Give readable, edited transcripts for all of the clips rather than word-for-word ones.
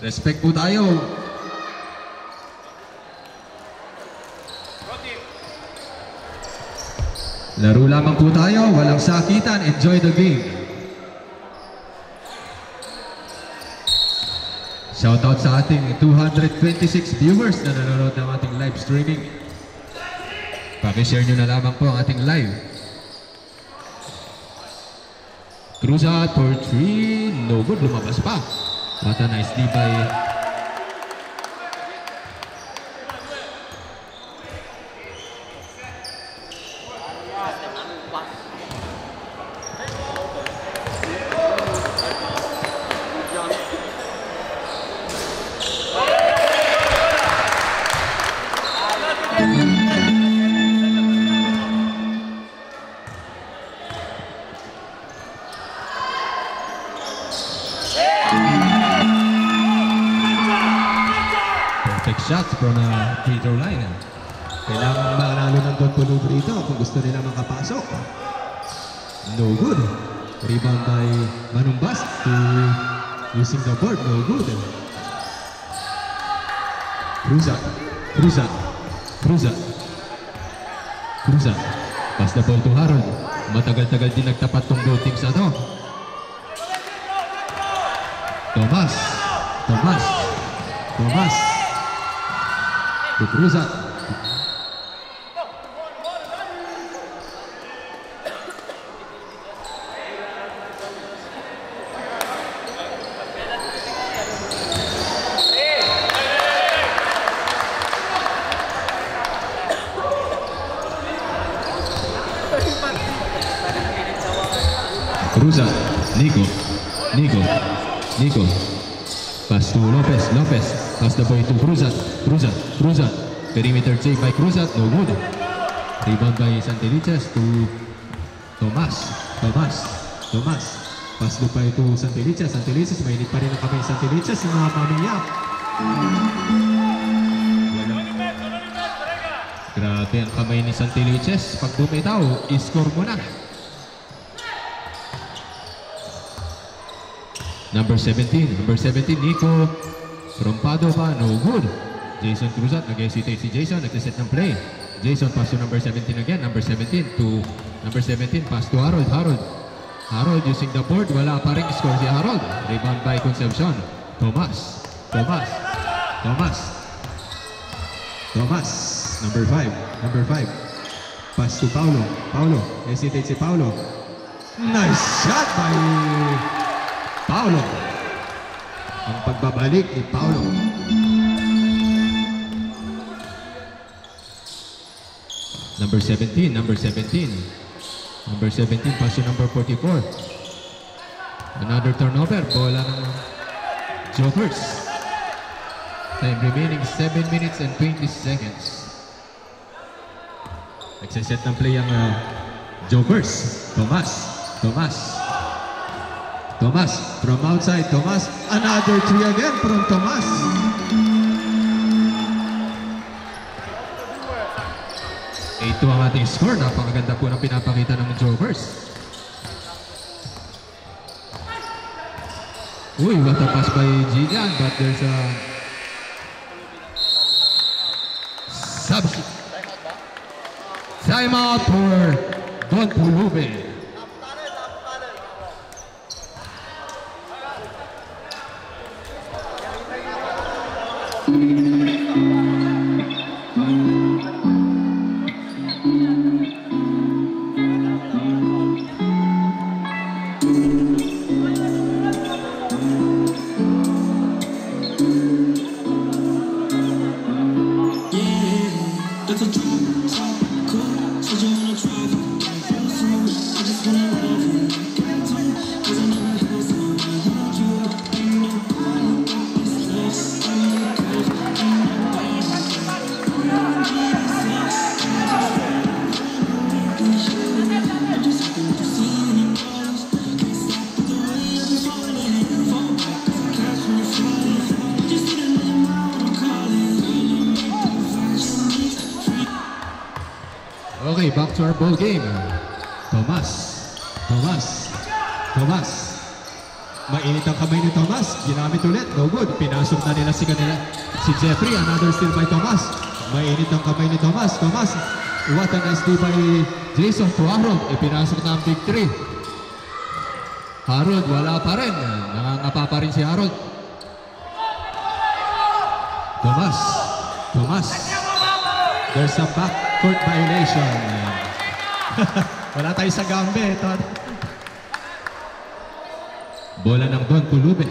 Respect po tayo. Laro lamang po tayo, walang sakitan. Enjoy the game. Shoutout sa ating 226 viewers na nanonood ng ating live streaming. Paki-share nyo na lamang po ang ating live. Cruz out for 3. No good, lumabas pa. What a nice D by shots from free throw line. Kailangan manalo ng Don Pulub rito kung gusto nila makapasok. No good. Rebound by Manumbas to using the board. No good. Cruza. Pass the ball to Harold. Matagal-tagal din nagtapat tong both teams na to. Tomas. To Cruza. Cruza. Nico. Pass to Lopez. Pass the ball to Cruzat. Perimeter check by Cruzat. No good. Rebound by Santelices to Tomas. Pass loop by to Santelices. Mainit pa rin ang kamay Santelices. Mga pamilyak. Grabe ang kamay ni Santelices. Pag bumitaw, i-score mo na. Number 17, Nico. From Padova, no good. Jason Cruzat, nag-hesitate si Jason, nag-set ng play. Jason pass to number 17 again. Number 17, pass to Harold. Harold using the board, wala pa rin score si Harold. Rebound by Concepcion. Tomas. Number 5. Pass to Paulo. Hesitate si Paulo. Nice shot by Paulo. Ang pagbabalik ni Paulo. Number 17, pass to number 44. Another turnover. Bola ng Jokers. Time remaining 7 minutes and 20 seconds. Nagsiset ng play ang Jokers. Tomas from outside. Another 3 again from Tomas. Ito ang ating score. Napakaganda po ng pinapakita ng Jokers. What a pass by Gillian, but there's a substitute. Time out for Don Pulube. Okay, back to our ball game. Tomas. Mainit ang kamay ni Tomas. Ginamit ulit. No good. Pinasok na nila si Jeffrey. Another steal by Tomas. Mainit ang kamay ni Tomas. Tomas. What a nice steal by Jason to Harold. Ipinasok na ang big 3. Harold wala pa rin. Nangangapa pa rin si Harold. Tomas. Tomas. There's a backcourt violation. Wala tayo sa gambe. Bola ng Don Pulube.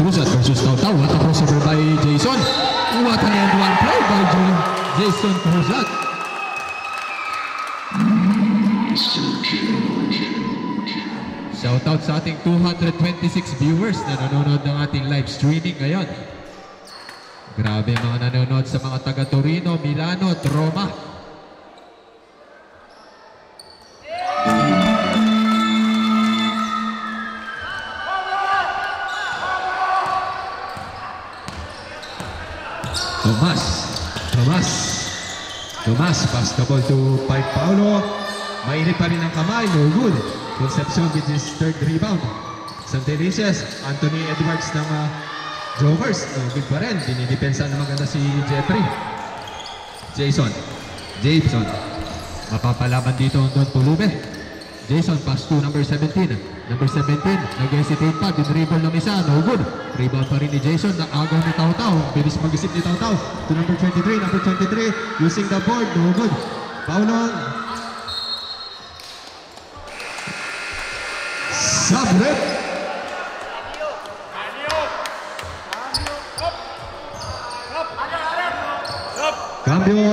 Cruzat versus Tautau. What a crossover by Jason. What an end one play by Jason Cruzat. Shoutout sa ating 226 viewers na nanonood ng ating live streaming ngayon. Grabe mga nanonood sa mga taga Torino, Milano at Roma. Tomas, pass the ball to Pike Paulo. Mainit pa rin ang kamay, no good. Concepcion with his third rebound. Santelices, Anthony Edwards ng Jokers. No good pa rin. Dinidepensa na maganda si Jeffrey. Jason. Mapapalaban dito ang Don Pulube. Jason, pass to number 17. Number 17, nag-hesitate pa. Dinribble ng isa, no good. Rebound pa rin ni Jason. Naagaw ni Tautau. Bilis mag-isip ni Tautau. To number 23. Number 23, using the board, no good. Paulo. Sub-rep. Cambio.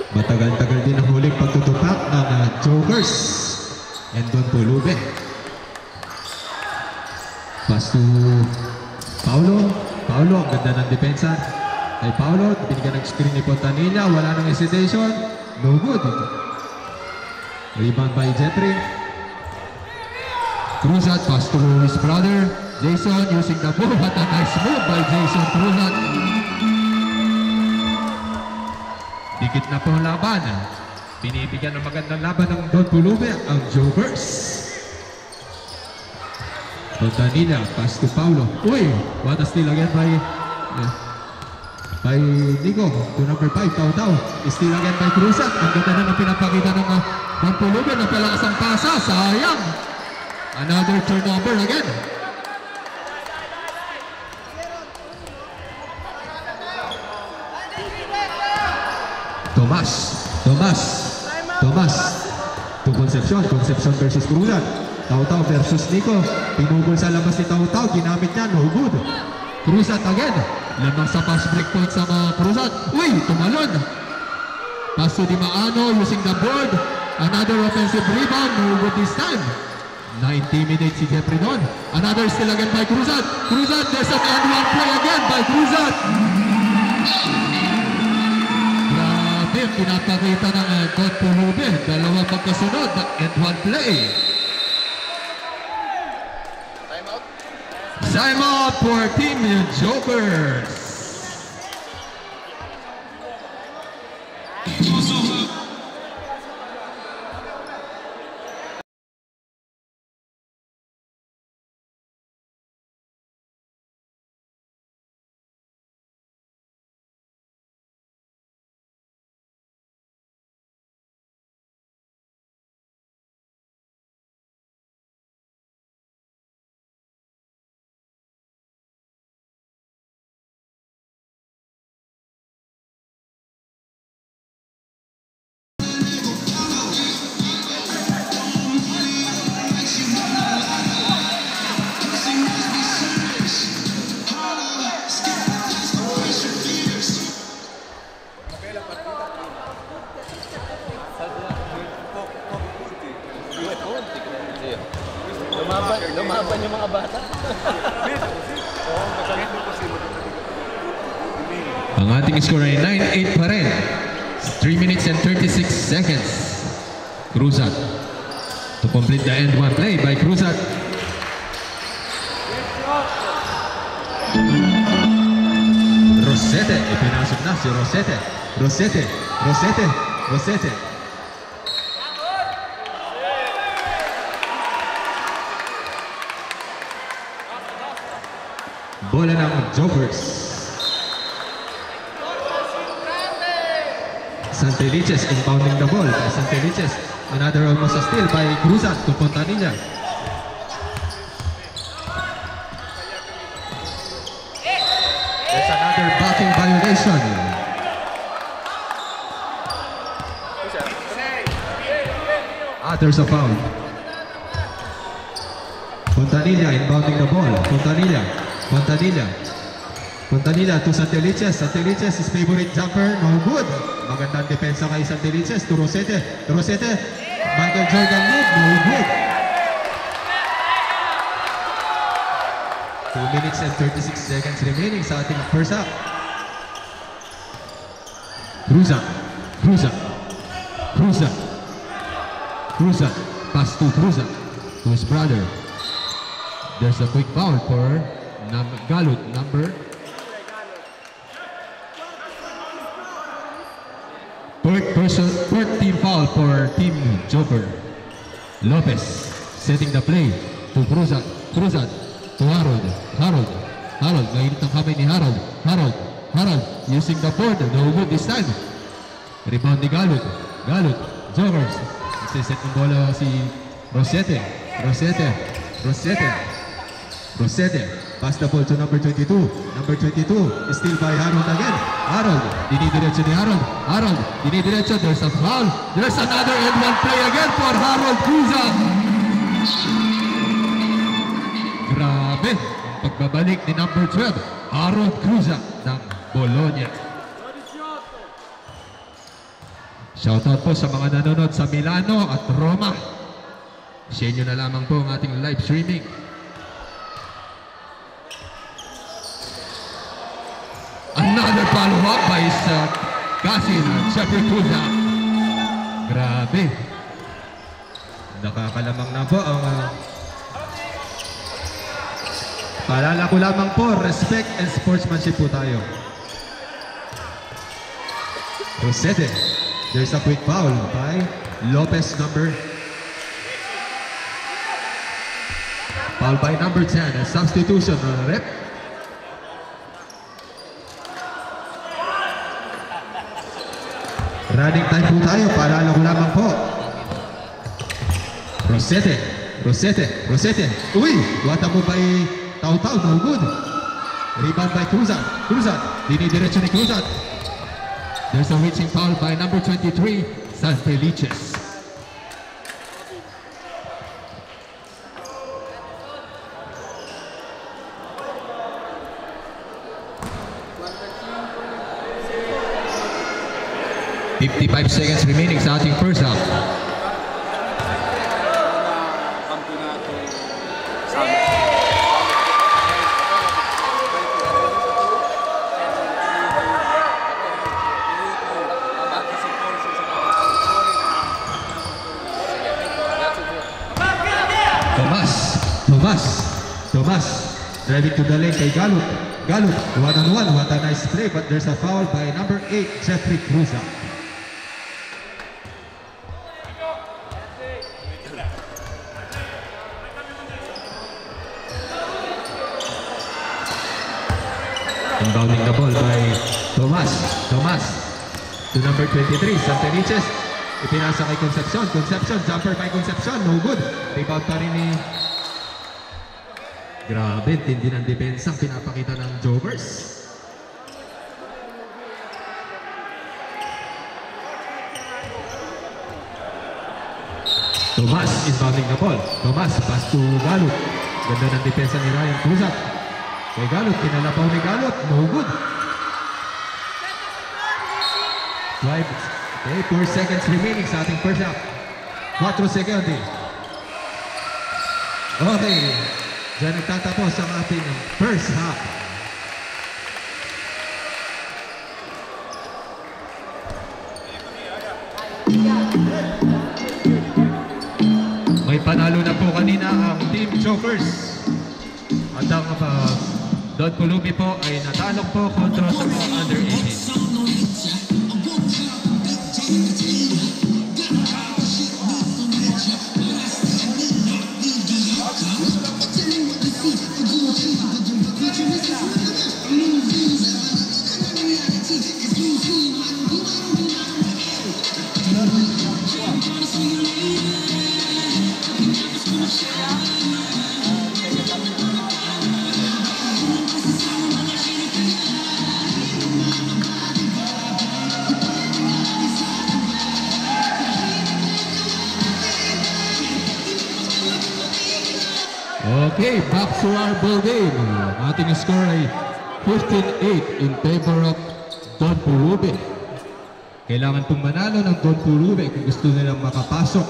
Matagal-tagal din ang huling pagtutupak ng Jokers. And Don Pulube. Pass to Paulo. Ang ganda ng depensa. Kay Paulo, binigyan ng screen ni Pontanilla. Wala nang hesitation. No good. Rebound by Jeffrey. Cruzat, pass to his brother. Jason using the ball. What a nice move by Jason Cruzat. Dikit na po ang laban. Binibigyan ng magandang laban ng Don Pulube ang Jokers. Pontanilla, pass to Paulo. Uy, what a steal again by Nico. To number 5, Tautau. Steal again by Cruzat. Ang ganda na ng pinapakita ng Don Pulube. Napalakas ang pasa. Sayang. Another turnover again. Tomas to Concepcion versus Cruzat. Tautau versus Nico. Pinugol sa labas ni Tautau. Ginamit niya, no good. Cruzat again. Lamang sa pass break point sa mga Cruzat. Uy, tumalon. Pass to Di Maano using the board. Another offensive rebound, no good this time. Na-intimidate si Jeffrey doon. Another steal again by Cruzat. There's an and one play again by Cruzat. Pinapakita ng Don Pulube. Dalawang magkasunod and one play. Time out for Team Jokers. Lumaban yung mga bata. Ang ating score ay 9-8 pa rin. 3 minutes and 36 seconds. Cruzat. To complete the end one play by Cruzat. Rosete, ipinasok na si Rosete. Rosete. Bola ng Jokers. Santelices inbounding the ball. Santelices, another almost a steal by Cruzat to Fontanilla. There's another blocking violation. There's a foul. Fontanilla inbounding the ball. Fontanilla to Santelices. Santelices, his favorite jumper, no good. Magandang depensa kay Santelices to Rosete. Michael Jordan move, no good. 2 minutes and 36 seconds remaining sa ating first half. Cruzat. Pass to Cruzat, to his brother. There's a quick foul for Galut, number 14 foul for Team Joker. Lopez setting the play to Cruzat to Harold, mainit ang kamay ni Harold using the board, no good this time. Rebound ni Galut, Jokers. Nagsiset ng bola si Rosete. Pass the ball to number 22. Still by Harold again. Dinidiretso ni Harold. There's a foul. There's another and one play again for Harold Cruzat. Grabe ang pagbabalik ni number 12, Harold Cruzat ng Bologna. Shoutout po sa mga nanonood sa Milano at Roma. Share nyo na lamang po ang ating live streaming. Another follow-up by Casin Jeffrey Cruzat. Grabe. Nakakalamang na po ang... Paalala ko lamang po, respect and sportsmanship po tayo. Rosete. There's a quick foul by Lopez, foul by number 10, a substitution on rep. Running time po tayo, paalala ko lamang po. Rosete. Uy, wata mo by Taw-Taw, no good. Rebound by Cruzat. Dinidiretso ni Cruzat. There's a reaching foul by number 23, Santelices. $55 seconds remaining sa ating first half. Tomas driving to the lane kay Galut, one-on-one, what a nice play, but there's a foul by number 8, Jeffrey Cruzat. Inbounding the ball by Tomas to number 23, Santelices. Ipinasa kay Concepcion, jumper by Concepcion, no good. Rebound pa rin ni... Grabe, tindi ng depensa ang pinapakita ng Jokers. Tomas inbounding the ball. Tomas, pass to Galut. Ganda ng depensa ni Ryan Cruzat. Kay Galut, kinalapaw ni Galut, no good. 4 seconds remaining sa ating first half. 4 seconds. Okay. Diyan nagtatapos ang ating first half. May Okay, panalo na po kanina ang Team Jokers. At ang Don Pulubi po ay natalo po kontra sa mga under 18. Okay, back to our ball game. Ang ating score ay 15-8 in favor of Don Pulubi. Kailangan pong manalo ng Don Pulubi kung gusto nilang makapasok.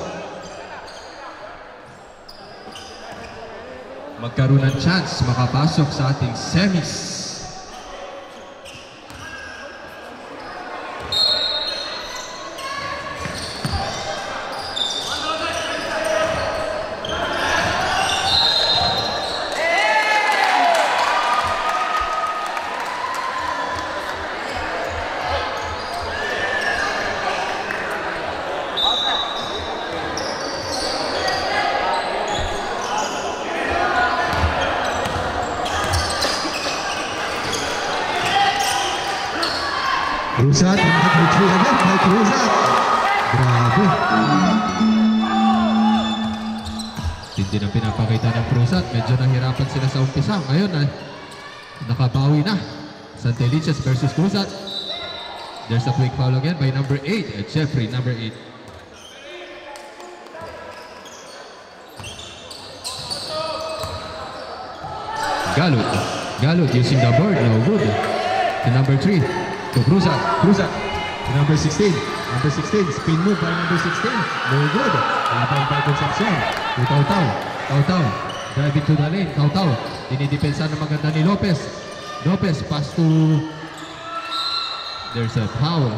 Magkaroon ng chance makapasok sa ating semis. Cruzat, mag-retreat agad by Cruzat. Grabe. Hindi na pinapakita ng Cruzat. Medyo nahirapan sila sa umpisa. Ngayon na nakabawi na. Santelices versus Cruzat. There's a quick foul again by number 8. Jeffrey, number 8. Galud using the board. No good. To number 3. To Cruzat. To number 16. Number 16. Spin move by number 16. No good. Laban by Concepcion. To Tautau. Driving to the lane. Tautau. Dinidepensa na maganda ni Lopez. Lopez pass to... There's a foul.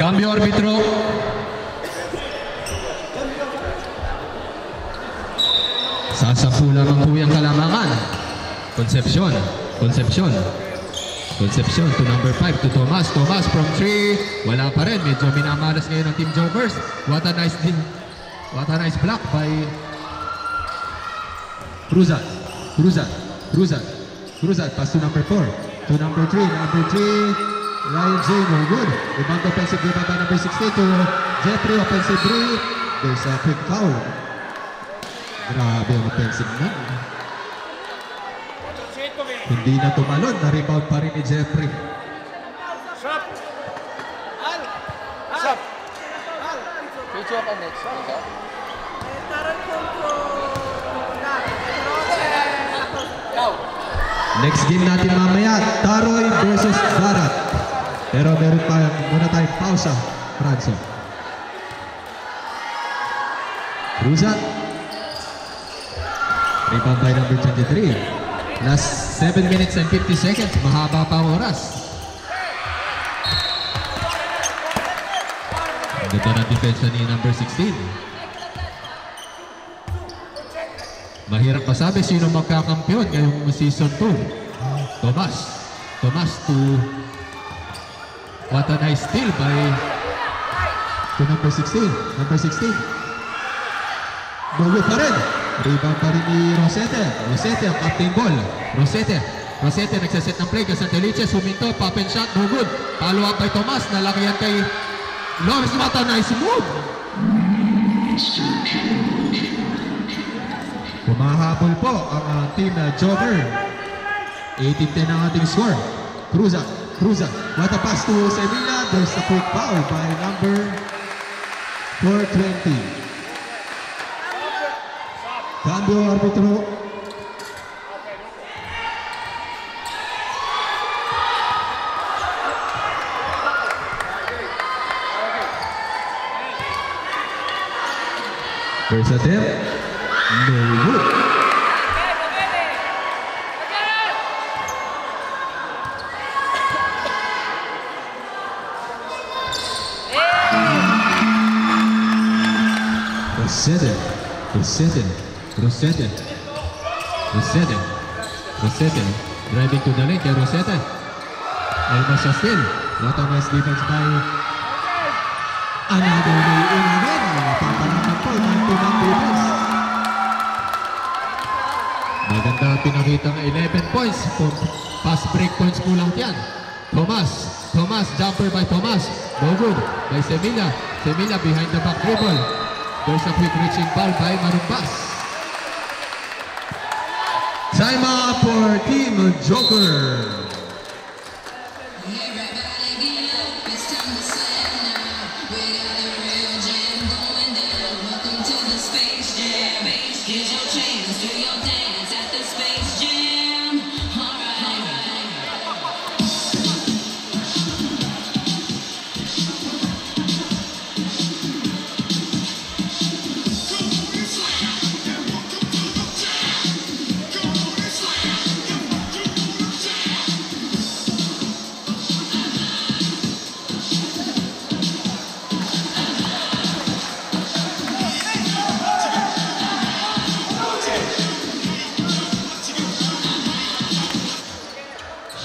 Cambio arbitro. Sasampu lamang po yung kalamangan. Concepcion to number 5 to Tomas from 3. Wala pa rin. Medyo minamalas ngayon ng Team Jokers. What a nice block by Cruzat. Pass to number 4. To number 3. Ryan J. No good. Ibang offensive rebound by number 16 to Jeffrey. Offensive 3. There's a quick foul. Grabe ang offensive nun. Hindi na tumalon. Na-rebound pa rin ni Jeffrey. Picture ka next. Next game natin mamaya, Taroy versus Barat. Pero meron muna tayong pausa, Franzo. Cruzat. Rebound by number 23. Last 7 minutes and 50 seconds. Mahaba pa ang oras. Ganda ng depensa ni number 16. Mahirap masabi sino magkakampiyon ngayong season 2. Tomas to... What a nice steal by... To number 16. Bago pa rin. Rebound pa rin ni Rosete ang captain ball. Rosete nagsaset ng play. Santelices huminto. Pop and shot. No good. Follow up by Tomas. Nalakihan kay Lopez. What a nice move. Humahabol po ang team na Joker. 18-10 ang ating score. Cruzat. What a pass to Sevilla. There's a quick foul by number 420. Cambio arbitro. First attempt. No good. Rosete. Rosete. Rosete. Rosete. Driving to the lane kay Rosete. Almost a steal. What a nice defense by Another lay-in again. Napapanaman po. 9-2 defense. Maganda pinakitang 11 points. Pass break points kulang yan. Thomas, jumper by Thomas. No good by Semilla. Semilla behind the back dribble. There's a quick reaching foul by Marumbas. Time out for Team Joker.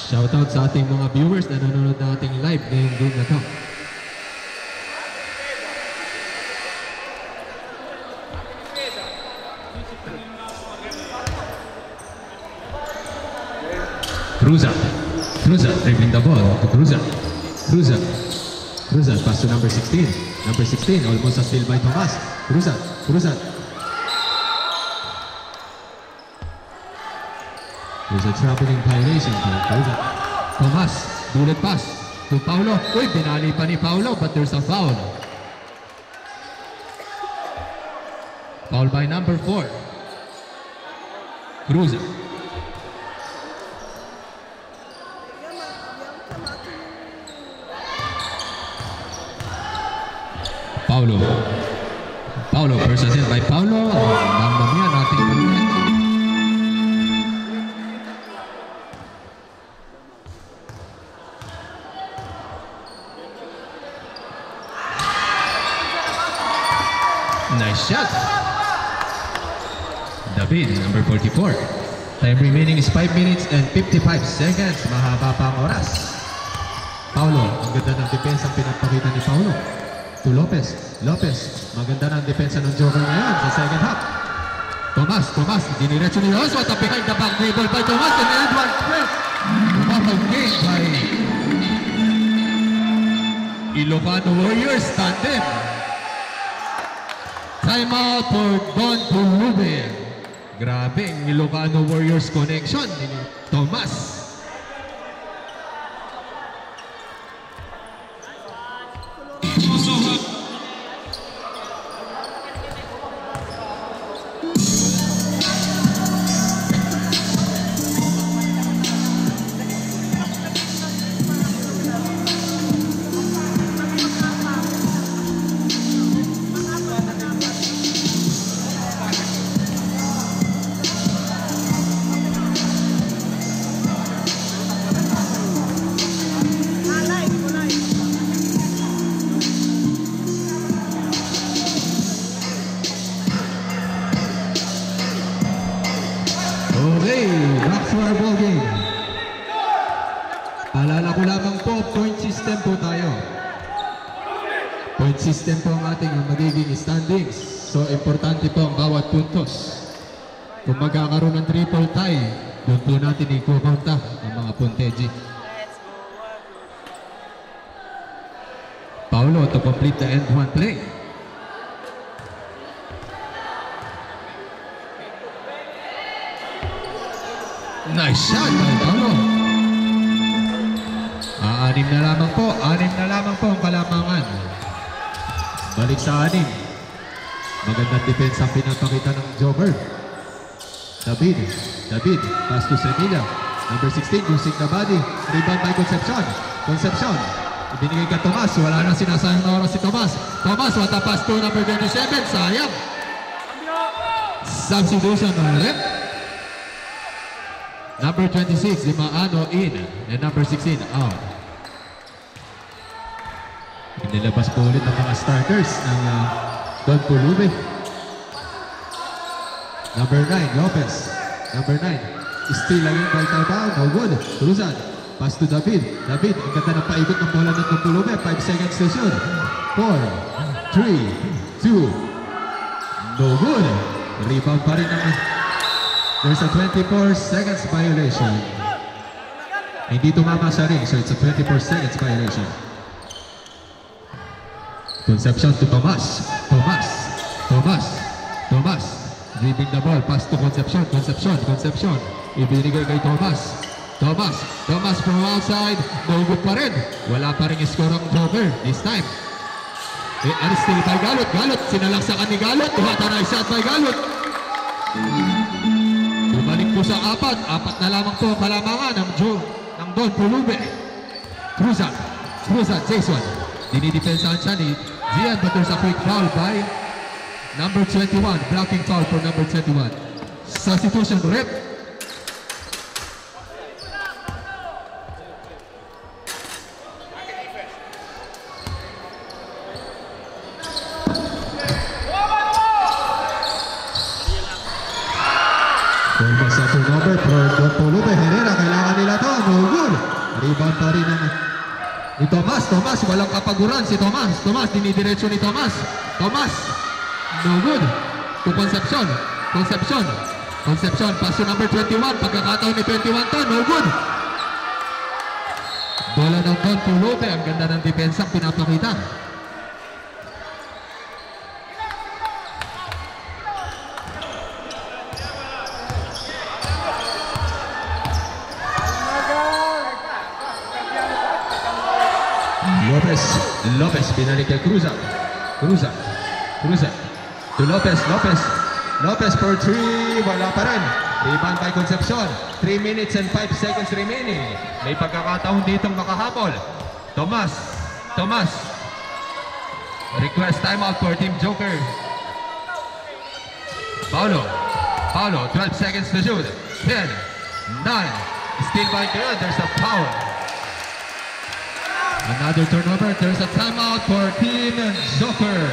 Shoutout sa ating mga viewers na nanonood na ating live ngayong game na to. Cruzat dribbling the ball to Cruzat, pass to number 16. Number 16, almost a steal by Thomas. Cruzat. There's a traveling violation by Cruzat. Thomas, bullet pass to Paulo. Uy, binali pa ni Paulo, but there's a foul. Foul by number 4. Cruzat. Paulo versus in by Paulo. Mamma mia, nating ulit. Nice shot. David, number 44. Time remaining is 5 minutes and 55 seconds. Mahaba pa ang oras. Paulo, ang ganda ng depensa ang pinagpakita ni Paulo. To Lopez, maganda ng depensa ng Joker ngayon sa second half. Thomas, diniretso ni Ross. What a behind the back dribble by Thomas and Edward Press. Umapag game by Ilocano Warriors tandem. Time out for Don Pulube. Grabe ang Ilocano Warriors connection ni Thomas. Okay, back to our ball game. Paalala ko lamang po, point system po tayo. Point system po ang ating magiging standings. So, importante po ang bawat puntos. Kung magkakaroon ng triple tie, doon po natin ikukunta ang mga punteji. Paulo to complete the end one play. Nice shot by Paulo. Anim na lamang po ang kalamangan. Balik sa 6. Magandang depensa ang pinapakita ng Joker. David, pass to Semilla. Number 16, using the body. Rebound by Concepcion. Ibinigay ka Tomas, wala nang sinasayang na oras si Tomas. What a pass to number 27, sayang. Substitution ulit. Number 26, Limaano in. And number 16, out. Inilabas po ulit ang mga starters ng Don Pulube. Number 9, Lopez. Number 9, still again by Taibao. No good. Cruzan. Pass to David. David, ang ganda ng paikot ng bola ng Tupulume. 5 seconds to shoot. 4, 3, 2. No good. Rebound pa rin ang... There's a 24 seconds violation. Hindi tumama sa ring, so it's a 24 seconds violation. Concepcion to Tomas. Tomas. Dribbling the ball. Pass to Concepcion. Ibinigay kay Tomas from outside. No good pa rin. Wala pa rin score ang Joker this time. And still by Galot. Sinalaksakan ni Galot. Tumatara shot by Galot. Bumalik po sa apat na lamang po kalamangan ng Don Pulube. Cruzan, Jason. Dinidepensahan siya ni Zian, but there's a quick foul by number 21. Blocking foul for number 21. Substitution rep. Sa turnover for Don Pulube. Herrera, kailangan nila to. No good. Rebound pa rin ni Tomas. Walang kapaguran si Tomas. Dinidiretso ni Tomas. No good. To Concepcion. Pass to number 21. Pagkakataon ni 21 to. No good. Bola ng Don Pulube. Ang ganda ng depensa pinapakita. Lopez, binalik kay Cruzan. To Lopez for 3, wala pa rin. Rebound by Concepcion. 3 minutes and 5 seconds remaining. May pagkakataon ditong makahabol. Tomas. Request timeout for Team Joker. Paulo, 12 seconds to shoot. 10, 9, still by Gerald. There's a foul. Another turnover. There's a timeout for Team Joker.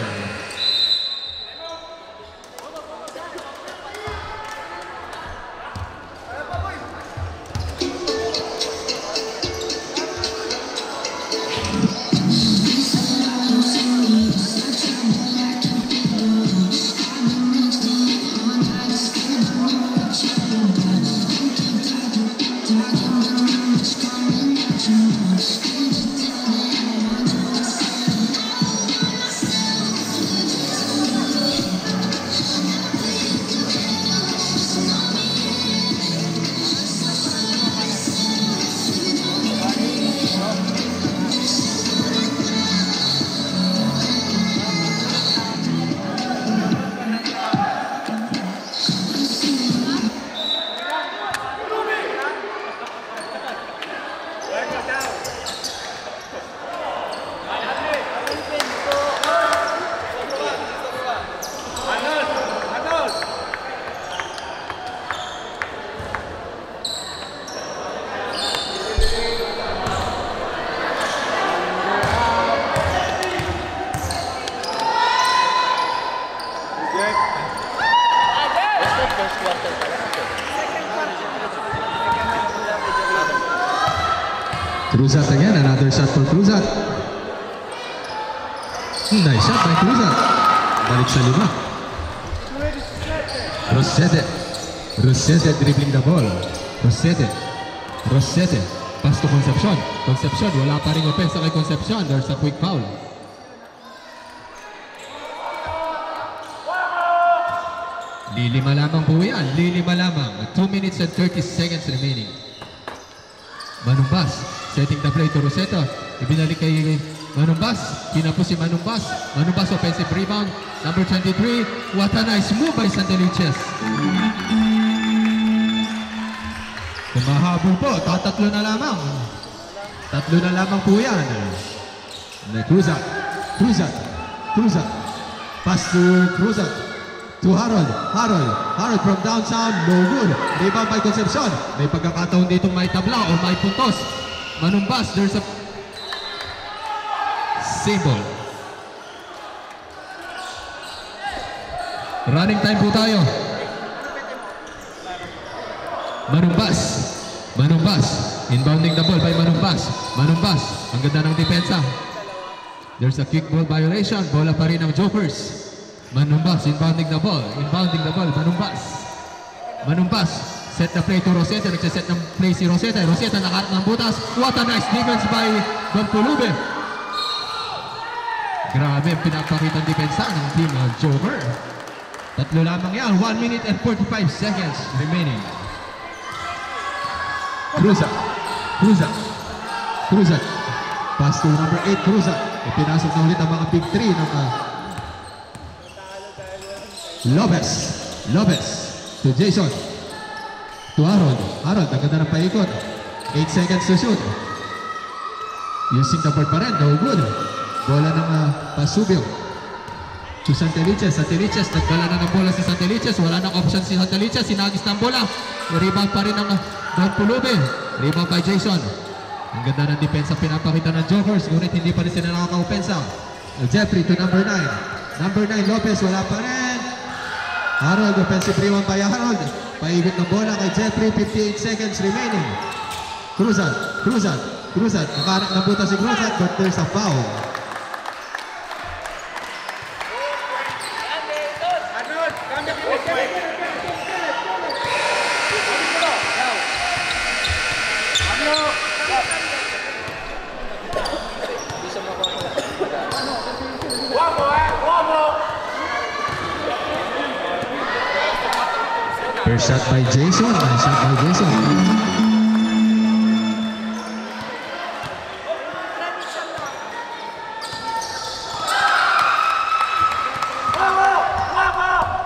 Cruzat again, another shot for Cruzat. Nice shot by Cruzat. Balik sa lima. Rosete dribbling the ball. Rosete. Pass to Concepcion. Wala pa rin opensa kay Concepcion. There's a quick foul. Lilima lamang po yan. 2 minutes and 30 seconds remaining. Manumbas, setting the play to Rosetta. Ibinalik kay Manumbas. Kinapos si Manumbas. Manumbas offensive rebound. Number 23. What a nice move by Santelices. Mahabol po. Tatlo na lamang. Tatlo na lamang po yan. Cruzat. Pass to Cruzat. To Harold from downtown, no good. Rebound by Concepcion. May pagkakataon ditong may tabla o may puntos. Manumbas, there's a symbol. Running time po tayo. Manumbas. Manumbas. Inbounding the ball by Manumbas. Manumbas. Ang ganda ng depensa. There's a kick ball violation. Bola pa rin ng Jokers. Manumbas. Inbounding the ball. Inbounding the ball. Manumbas. Manumbas. Set the play to Rosetta. Nagsaset ng play si Rosetta. Rosetta nakaharap ng butas. What a nice defense by Don Pulube. Grabe ang pinapakitang depensa ng team ng Joker. Tatlo lamang yan. 1 minute and 45 seconds remaining. Cruzat. Cruzat. Cruzat. Pass to number 8, Cruzat. Ipinasok na ulit ang mga big 3 ng Lopez. Lopez. To Jason. To Harold. Harold, ang ganda ng paikot. 8 seconds to shoot. Using the board pa rin. No good. Bola ng Pasubio. To Santelices. Santelices. Nagdala na ng bola si Santelices. Wala nang option si Santelices. Sinagis ng bola. Rebound pa rin ng Don Pulube. Rebound by Jason. Ang ganda ng depensa pinapakita ng Jokers. Ngunit hindi pa rin sila nakaka-opensa. Jeffrey to number 9. Number 9 Lopez. Wala pa rin. Harold. Offensive rebound by Harold. Paigot ng bola kay Jeffrey. 58 seconds remaining. Cruzat. Cruzat. Cruzat. Nakaharap ng buta si Cruzat. But there's a foul. First shot by Jason. Nice shot by Jason.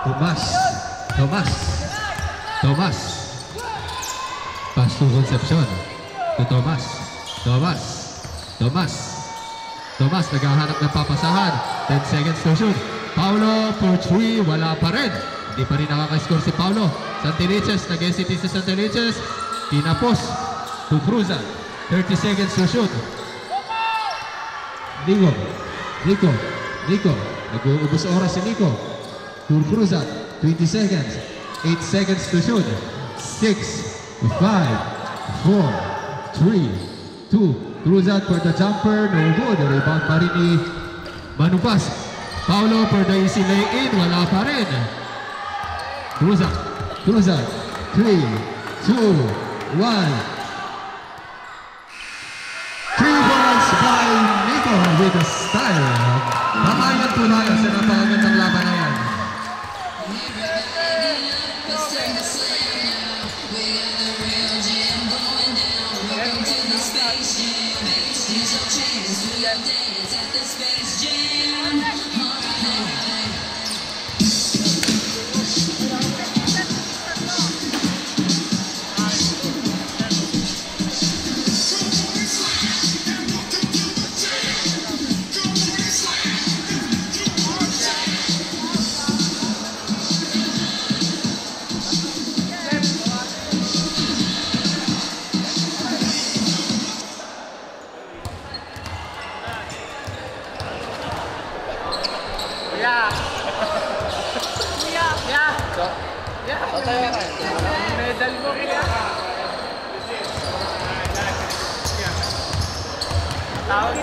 Tomas. Tomas. Tomas. Pass to Concepcion. To Tomas. Tomas. Tomas. Tomas naghahanap ng papasahan. 10 seconds to shoot. Paulo for 3. Wala pa rin. Hindi pa rin nakaka-score si Paulo. Santelices, nag-SCT si Santelices. Tinapos to Cruzat. 30 seconds to shoot. Nico. Nico. Nico. Nag-uubos oras si Nico. To Cruzat. 20 seconds. 8 seconds to shoot. 6, 5, 4, 3, 2. Cruzat for the jumper. No good. Rebound pa rin ni Manumbas. Paulo for the easy lay-in. Wala pa rin. Cruzat. Cruzat. 3, 2, 1. 3 balls by Nico with a style. Pamayan po tayo sa napakagandang laban na yan. Medal mo kaya. Tawag